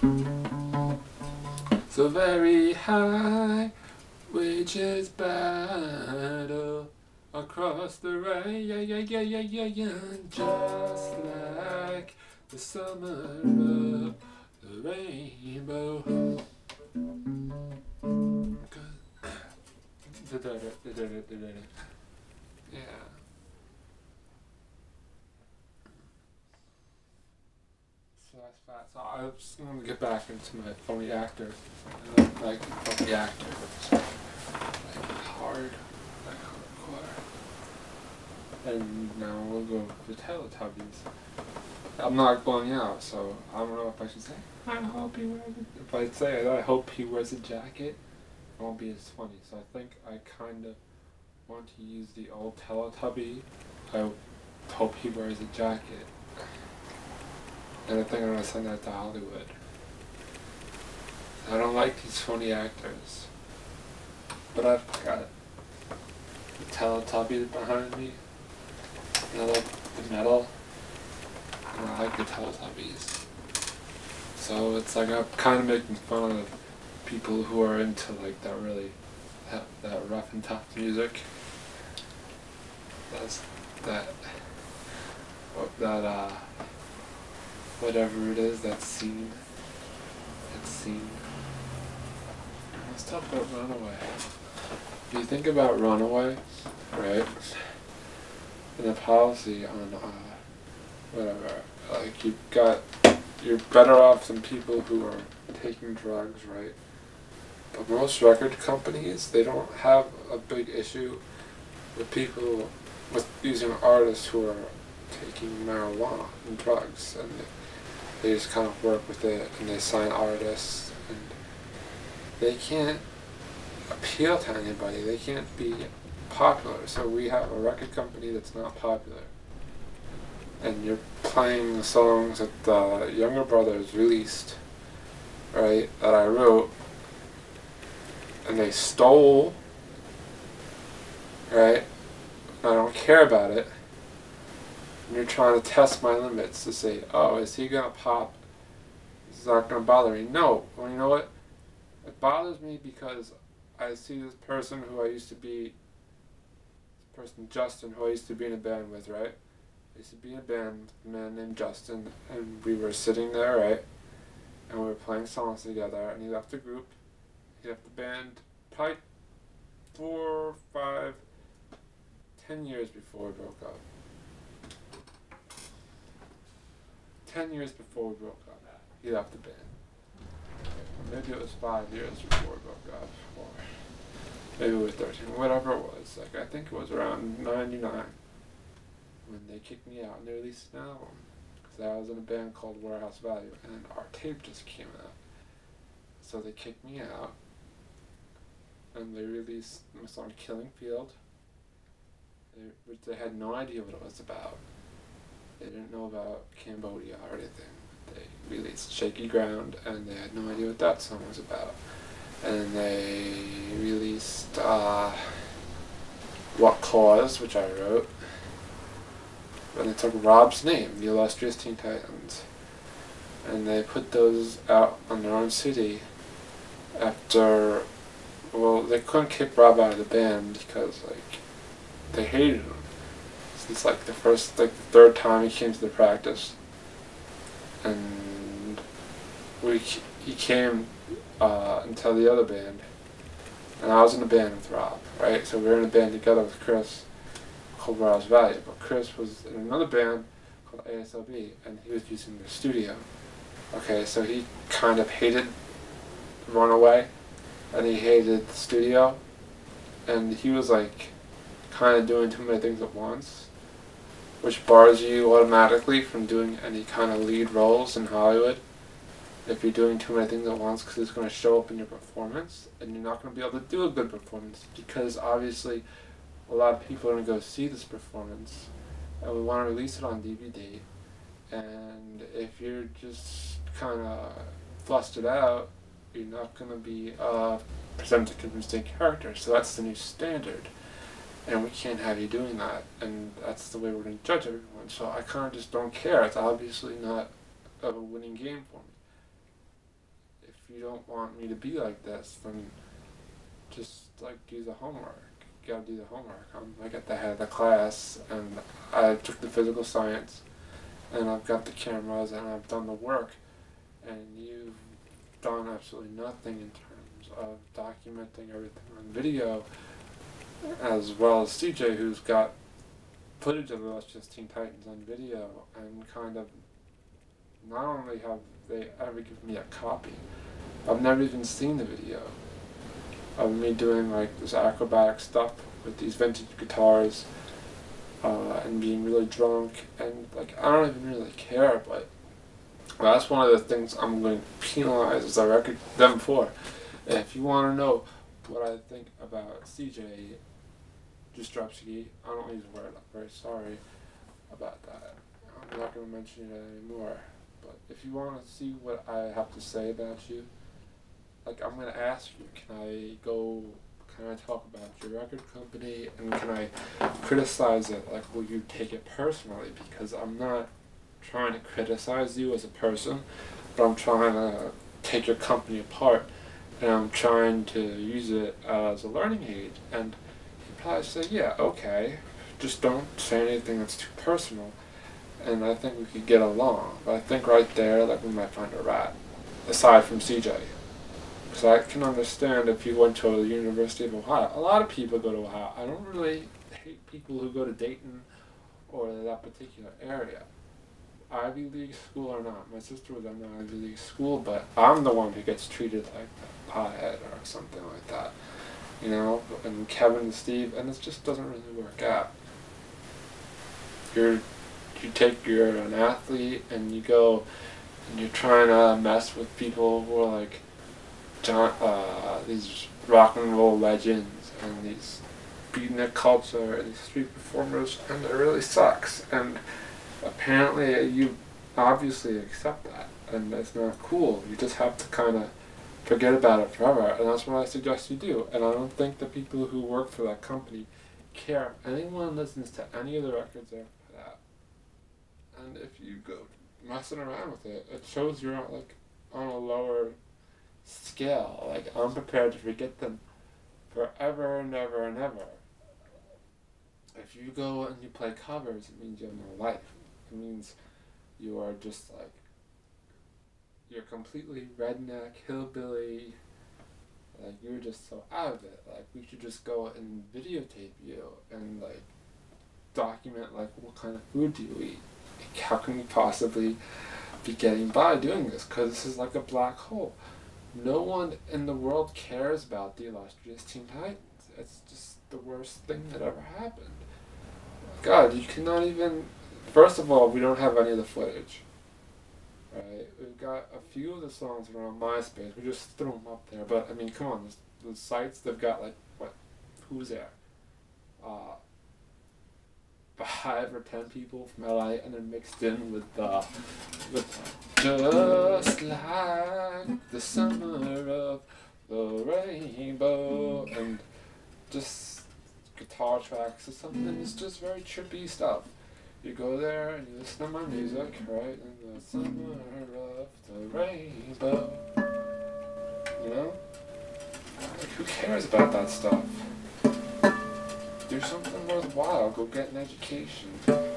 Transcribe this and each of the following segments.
So very high wages battle across the rain, just like the summer of the rainbow. Yeah. So that's fat. So I just want to get back into my phony actor. I don't like phony actor. It's like hard, like hardcore. And now we'll go for Teletubbies. I'm not going out, so I don't know if I should say I hope he wears it. If I say I hope he wears a jacket, it won't be as funny. So I think I kind of want to use the old Teletubby. I hope he wears a jacket. And I think I'm going to send that to Hollywood. I don't like these phony actors. But I've got the Teletubbies behind me. And I like the metal. And I like the Teletubbies. So it's like I'm kind of making fun of people who are into like that really, that rough and tough music. Whatever it is, that scene. Let's talk about Runaway. If you think about Runaway, right, and the policy on, whatever, like you're better off than people who are taking drugs, right? But most record companies, they don't have a big issue with people, with using artists who are taking marijuana and drugs, and they just kind of work with it, and they sign artists, and they can't appeal to anybody, they can't be popular. So we have a record company that's not popular, and you're playing the songs that the younger brothers released, right, that I wrote, and they stole, right, I don't care about it. And you're trying to test my limits to say, oh, is he going to pop? Is not going to bother me? No. Well, you know what? It bothers me because I see this person who I used to be, this person Justin, who I used to be in a band with, right? I used to be in a band with a man named Justin, and we were sitting there, right? And we were playing songs together, and he left the group. He left the band probably 4, 5, 10 years before we broke up. 10 years before we broke up, he left the band. Maybe it was 5 years before we broke up, or maybe it was 13, whatever it was. Like, I think it was around 99 when they kicked me out and they released an album. Because I was in a band called Warehouse Value, and our tape just came out. So they kicked me out, and they released my song Killing Field, which they had no idea what it was about. They didn't know about Cambodia or anything. They released Shaky Ground, and they had no idea what that song was about. And they released What Cause, which I wrote. And they took Rob's name, The Illustrious Teen Titans, and they put those out on their own CD after, well, they couldn't kick Rob out of the band because, like, they hated him. It's like the third time he came to the practice, and he came into the other band, and I was in a band with Rob, right? So we were in a band together with Chris called Warehouse Value, but Chris was in another band called ASLB, and he was using the studio. Okay, so he kind of hated Runaway, and he hated the studio, and he was like kind of doing too many things at once, which bars you automatically from doing any kind of lead roles in Hollywood if you're doing too many things at once, because it's going to show up in your performance, and you're not going to be able to do a good performance, because obviously a lot of people are going to go see this performance, and we want to release it on DVD, and if you're just kind of flustered out, you're not going to be presented a convincing character. So that's the new standard. And we can't have you doing that, and that's the way we're going to judge everyone. So I kind of just don't care. It's obviously not a winning game for me. you don't want me to be like this, then just like do the homework. You gotta do the homework. I'm like at the head of the class, and I took the physical science, and I've got the cameras, and I've done the work, and you've done absolutely nothing in terms of documenting everything on video, as well as CJ, who's got footage of the Let's Just Teen Titans on video, and kind of not only have they ever given me a copy, I've never even seen the video of me doing like this acrobatic stuff with these vintage guitars, and being really drunk, and like I don't even really care, but that's one of the things I'm going to penalize as I record them for. And if you want to know what I think about CJ Jastrzebski, I don't use the word, I'm very sorry about that. I'm not going to mention it anymore. But if you want to see what I have to say about you, like I'm going to ask you, can I talk about your record company, and can I criticize it? Like, will you take it personally? Because I'm not trying to criticize you as a person, but I'm trying to take your company apart, and I'm trying to use it as a learning aid. And you probably say, yeah, okay, just don't say anything that's too personal, and I think we could get along. But I think right there, like, we might find a rat, aside from CJ. Because I can understand if you went to the University of Ohio. A lot of people go to Ohio. I don't really hate people who go to Dayton or that particular area. Ivy League school or not. My sister was in the Ivy League school, but I'm the one who gets treated like a pothead or something like that. You know, and Kevin and Steve, and it just doesn't really work out. You're an athlete, and you go and you're trying to mess with people who are like these rock and roll legends and these beatnik culture and these street performers, and it really sucks. And apparently you obviously accept that, and that's not cool. You just have to kind of forget about it forever, and that's what I suggest you do. And I don't think the people who work for that company care if anyone listens to any of the records after that. And if you go messing around with it, it shows you're like on a lower scale. Like, I'm prepared to forget them forever and ever and ever. If you go and you play covers, it means you have no life. It means you are just like, you're completely redneck, hillbilly, like you're just so out of it. Like, we should just go and videotape you and like document like what kind of food do you eat? Like, how can you possibly be getting by doing this? Because this is like a black hole. No one in the world cares about the illustrious Teen Titans. It's just the worst thing that ever happened. God, you cannot even... First of all, we don't have any of the footage. Right? We've got a few of the songs that are on MySpace. We just threw them up there. But, I mean, come on. The sites, they've got, like, what? Who's there? 5 or 10 people from LA, and then mixed in with just like the summer of the rainbow, and just guitar tracks or something. It's just very trippy stuff. You go there and you listen to my music, right? In the summer of the rainbow. You know? Like, who cares about that stuff? Do something worthwhile. Go get an education. Like,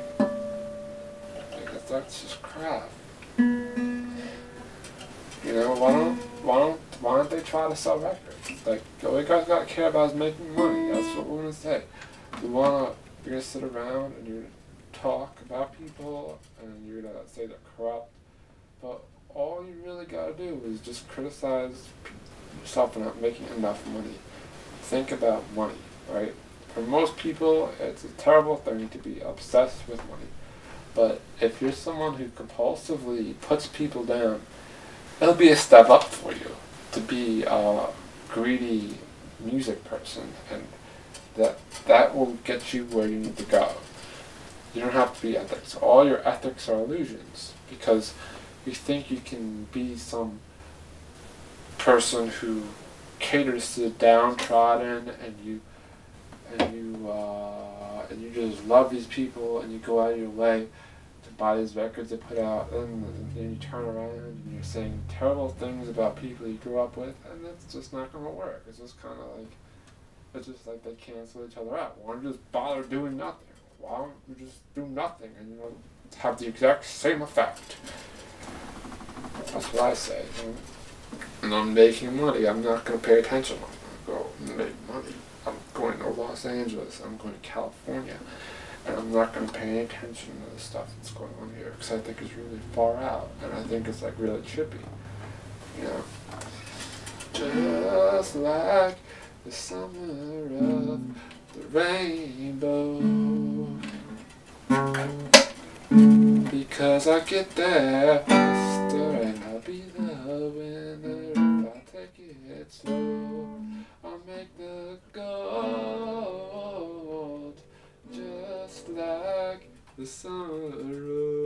that's just crap. You know, why don't they try to sell records? Like, all you guys gotta care about is making money. That's what we're gonna say. You're gonna sit around and you're gonna talk about people and you're gonna say they're corrupt. But all you really gotta do is just criticize yourself for not making enough money. Think about money, right? For most people, it's a terrible thing to be obsessed with money. But if you're someone who compulsively puts people down, it'll be a step up for you to be a greedy music person, and that will get you where you need to go. You don't have to be ethics. All your ethics are illusions, because you think you can be some person who caters to the downtrodden, and you just love these people, and you go out of your way to buy these records they put out, and then you turn around and you're saying terrible things about people you grew up with, and that's just not going to work. It's just kind of like, it's just like they cancel each other out. Why don't you just bother doing nothing? Why don't you just do nothing and have the exact same effect? That's what I say. And I'm making money. I'm not going to pay attention. I'm going to go make money. I'm going to Los Angeles. I'm going to California. And I'm not going to pay any attention to the stuff that's going on here because I think it's really far out. And I think it's like really trippy. You know? Just like the summer of the rainbow. Because I get there faster and I'll be the winner if I take it slow. I'll make the gold just like the summer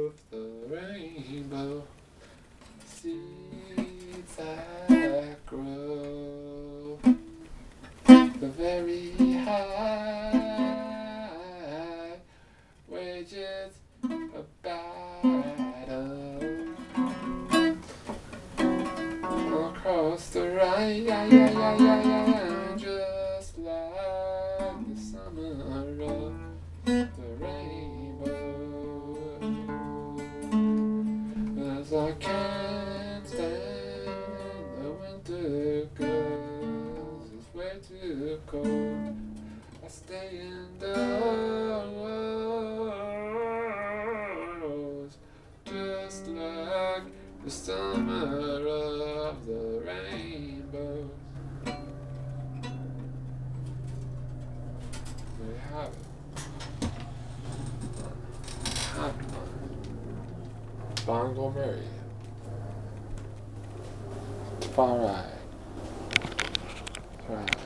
of the rainbow. Seeds that grow the very high wages of battle across the Rhine, just like the summer of the rainbow. 'Cause I can't stand the winter 'cause it's way too cold. I stay indoors just like the summer of the rainbow. We have it. Bongo Mary. Far right. Right.